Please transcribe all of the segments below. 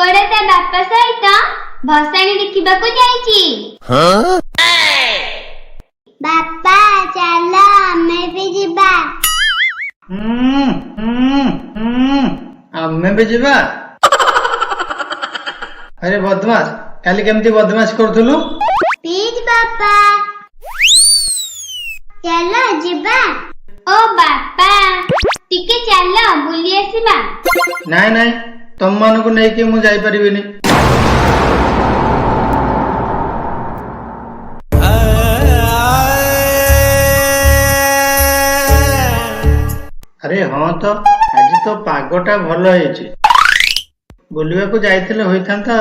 ପୁଅଟା ତା ବାପା ସହିତ ଭସାଣି ଦେଖିବାକୁ ଯାଇଛି। ବାପା ଚାଲ ଆମେ ବି ଯିବା। ଆମେ ବି ଯିବା। अरे बदमाश काली केमती बदमाश करथुलु। प्लीज बापा चलो जिबा। ओ बापा टिके चलो बुली आसीबा। नाई नाई तुम मान को नहीं कि मु जाई परिबिनी। अरे हाँ तो आज तो पागटा भल है बुलवा को जाइथिले होइथांता।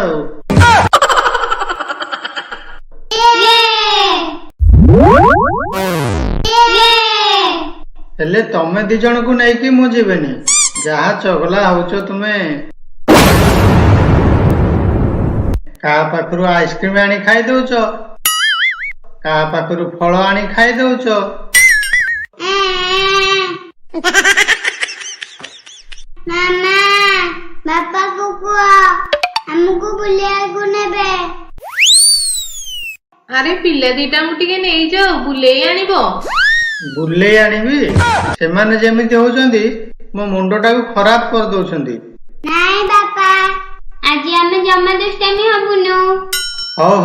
हेले तमे दी जन को नहीं कि मु जीवेनी। जहा चगला होचो तुमे का पाखरु आइसक्रीम आनी खाई दउचो का पाखरु फल आनी खाई दउचो। मामा बापा को कुआ हमको बुलिया को नेबे। अरे पिला दीटा मु टिके नहीं जाओ बुलेई आनिबो। बुलेई आनिबी से माने जेमिति होचंदी मो मुंडटा को खराब कर दउचंदी। नाई बापा आज हमें जमा दुष्टामी हबुनु।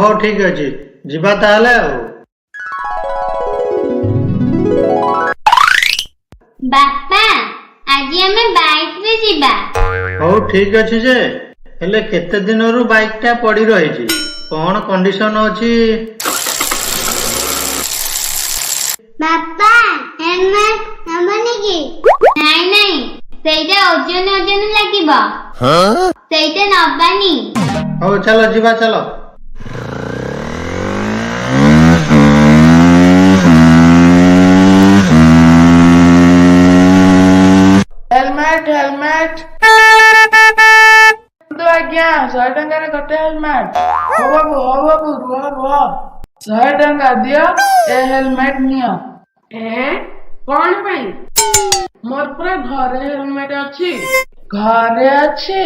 हो ठीक अछि जिबा ताले। बापा आज हमें बाइक रे जिबा। हो ठीक अछि जे हेले केते दिनरु बाइक टा पड़ी रहिछि कोन कंडीशन अछि। बापा हेलमेट नबनी की। नाई नाई सेटा ओजन ओजन लागिबो। सेटा नबानी। हो चलो जिबा चलो। हेलमेट हेलमेट तो आज्ञा 100 टंका गोटे हेलमेट। हो बाबू रुह रुह 100 टंका दियो ए हेलमेट नियो। कौन भाई मोर पूरा घरे हेलमेट अच्छी घरे अच्छी।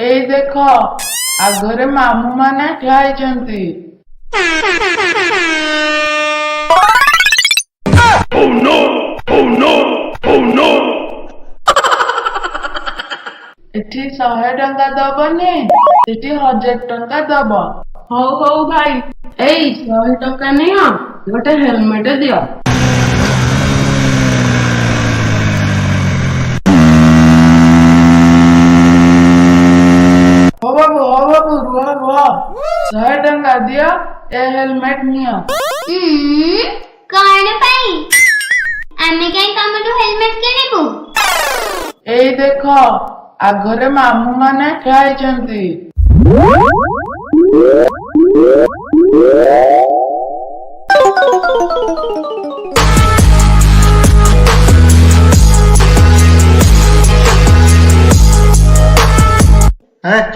एई देखो आगरे मामू माने खाइचंती। Oh no oh no oh no एठी 100 टंका दबनी एठी 1000 टंका दब। हो भाई एई 100 टंका नहीं गोटे हेलमेट दियो। हो बाबू रुह रुह 100 टंका दियो ए हेलमेट नियो। कौन पाई आमे काई कमडू हेलमेट केनेबू। एई देखो आगरे मामू माने खाइचंती।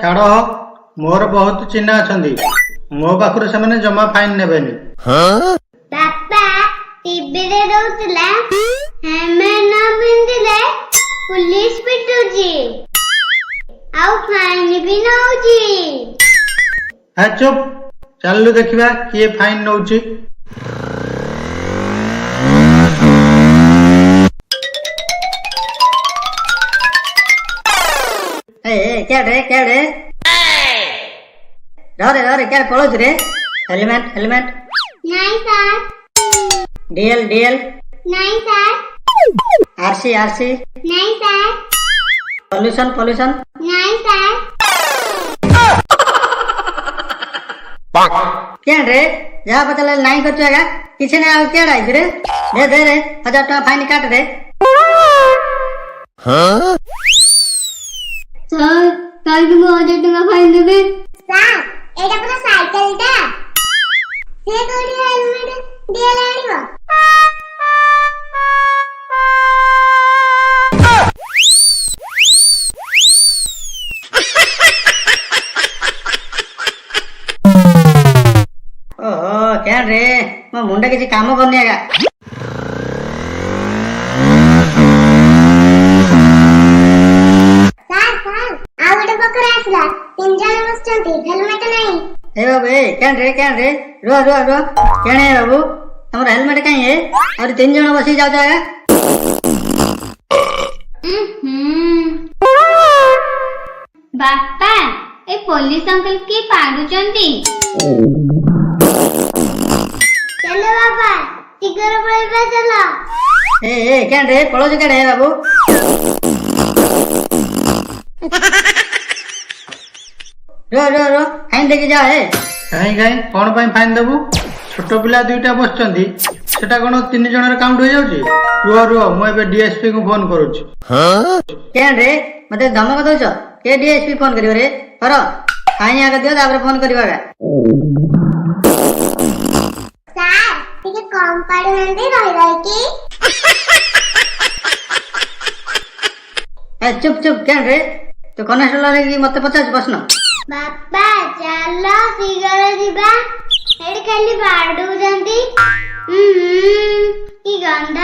छाड़ मोर बहुत चिन्हा अछंदी मो पाखरु से माने जमा फाइन नेबेनी। बापा टीवी रे दउतला हेलमेट न पिंदिले पुलिस पिटुजी आउ फाइन भी नउजी। है चुप चलू देखिबा किए फाइन नउची। क्या रे रे क्या पड़ोस रे। हेलमेट हेलमेट नहीं सर। डीएल डीएल नहीं सर। आरसी आरसी नहीं सर। पोल्यूशन पोल्यूशन नहीं सर। क्या रे जहाँ पता लगे नहीं कर चुका किसी ने आउ क्या रे दे रे 1000 टका फाइन काट दे। सर कल की 1000 टका फाइन देबे। सर एटा पूरा साइकिल टा से कोडी हेलमेट दिया लाणीबो। ओहो क्या रे मो मुंडा किसी काम करनी आगा। सर आ गोटे पकड़ा आसला ତିନି ଜଣ ବସିଛନ୍ତି ହେଲମେଟ ନାହିଁ। ଏ ବାବୁ ଏ କେନ୍ ରେ ରୁହ କେଣେ ବାବୁ ତମର ହେଲମେଟ କାଇଁ ଏ ଆହୁରି 3 ଜଣ ବସିକି ଯାଉଛ ଆଜ୍ଞା। ବାପା ଏ ପୋଲିସ ଅଙ୍କଲ କିଏ ପାଡୁଛନ୍ତି? ଚାଲ ବାପା ଶୀଘ୍ର ପଳେଇବା ଚାଲ। ଏ କେନ୍ ରେ ପଳଉଛୁ କେଡେ ବାବୁ? ରୁହ ଫାଇନ୍ ଦେଇକି ଯା ଏ। କାହିଁ କଣ ପାଇଁ ଫାଇନ୍ ଦେବୁ? ଛୋଟ ପିଲା 2ଟା ବସିଛନ୍ତି, ସେଟା କଣ 3 ଜଣରେ କାଉଣ୍ଟ ହେଇଯାଉଛି? ରୁହ ମୁଁ ଏବେ ଡିଏସପି କୁ ଫୋନ କରୁଛି। କେନ୍ ରେ ମତେ ଧମକ ଦଉଛ? କେ ଡିଏସପି ଫୋନ କରିବ ରେ? କର ଫାଇନ୍ ଆଗ ଦିଅ ତାପରେ ଫୋନ କରିବ ଆଜ୍ଞା। ସାର୍ ଟିକେ କମ ପାଡୁନାହାନ୍ତି ରହିକି। ଏ ଚୁପ କେନ୍ ରେ ତୁ କନେଷ୍ଟବଳ ହେଇକି ମତେ ପଚାରୁଛୁ ପ୍ରଶ୍ନ? ବାପା ଚାଲ ଶୀଘ୍ର ଯିବା। ଏଠି ଖାଲି ବାଡଉଛନ୍ତି। କି ଗନ୍ଧ।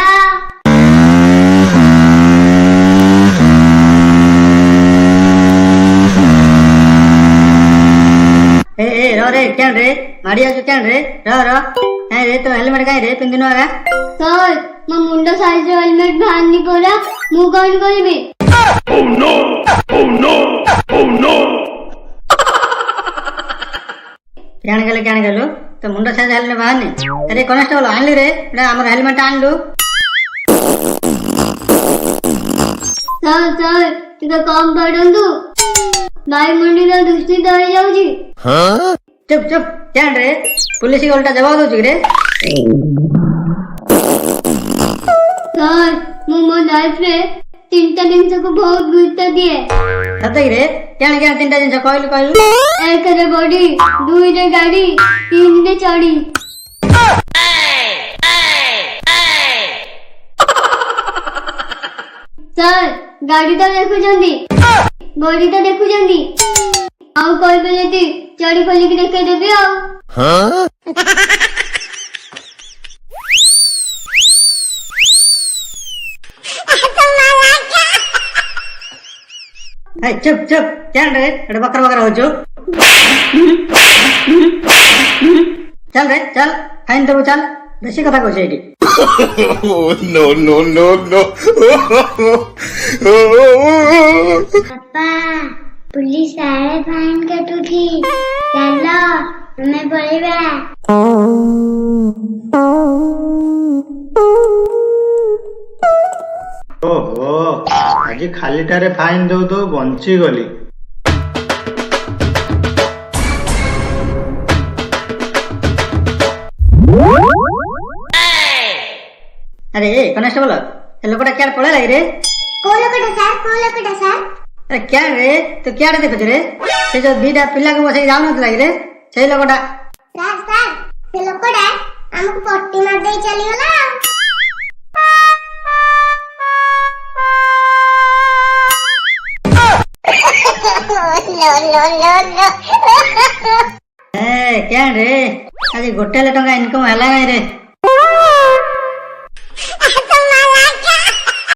ଏ ର ରେ କେନ୍ ରେ ମାଡି ଆଛୁ କେନ୍ ରେ ର କାଇଁ ରେ ତୋ ହେଲମେଟ କାଇଁ ରେ ପିନ୍ଧିନୁ ଆଜ୍ଞା? ସାର୍ ମୋ ମୁଣ୍ଡ ସାଇଜ ହେଲମେଟ ବାହାରିନି ପରା, ମୁଁ କଣ କରିବି? କେଣ ଗଲୁ ତୋ ମୁଣ୍ଡ ସାଇଜ ହେଲମେଟ ବାହାରନି? ଆରେ କନେଷ୍ଟବଳ ଆଣିଲି ରେ ଏଟା ଆମର ହେଲମେଟ ଆଣିଲୁ। ସାର୍ ଟିକେ କମ ବାଡନ୍ତୁ, ବାୟୁମଣ୍ଡଳ ଦୂଷିତ ହେଇଯାଉଛି। ଚୁପ କେନ୍ ରେ ପୁଲିସ ଓଲଟା ଜବାବ ଦଉଛୁ ରେ? ସାର୍ ମୁଁ ମୋ ଲାଇଫରେ 3ଟା ଜିନିଷକୁ ବହୁତ ଗୁରୁତ୍ୱ ଦିଏ। ସତେକି ରେ କେଣ 3ଟା ଜିନିଷ କହିଲୁ? 1ରେ ବଡି, 2ରେ ଗାଡି, 3ରେ ଚଢି। ସାର୍ ଗାଡି ତ ଦେଖୁଛନ୍ତି, ବଡି ତ ଦେଖୁଛନ୍ତି, ଆଉ କହିବେ ଯଦି ଚଢି ଖୋଲିକି ଦେଖେଇଦେବି ଆଉ। ଚୁପ କେନ୍ ରେ ଏଟା ବକର ହଉଛୁ? ଚାଲ ଫାଇନ୍ ଦେବୁ ଚାଲ, ବେଶୀ କଥା କହୁଛୁ ଏଇଠି। ବାପା पुलिस सारे फाइन काटुथी चलो हमें पळेबा। ଓହୋ ଆଜି ଖାଲିଟାରେ ଫାଇନ୍ ଦଉ ବଞ୍ଚିଗଲି। अरे कनेस्टेबल ए लोकटा क्या पळेला रे? को लोकटा सर अरे क्या रे तू क्या देखुछ रे? से जो 2टा पिला को बसै जाउ नत लागे रे से लोकटा। सर से लोकटा हमको पट्टी मार दे चली गला। ए क्या रे आज गोटे टका इनकम हला रे?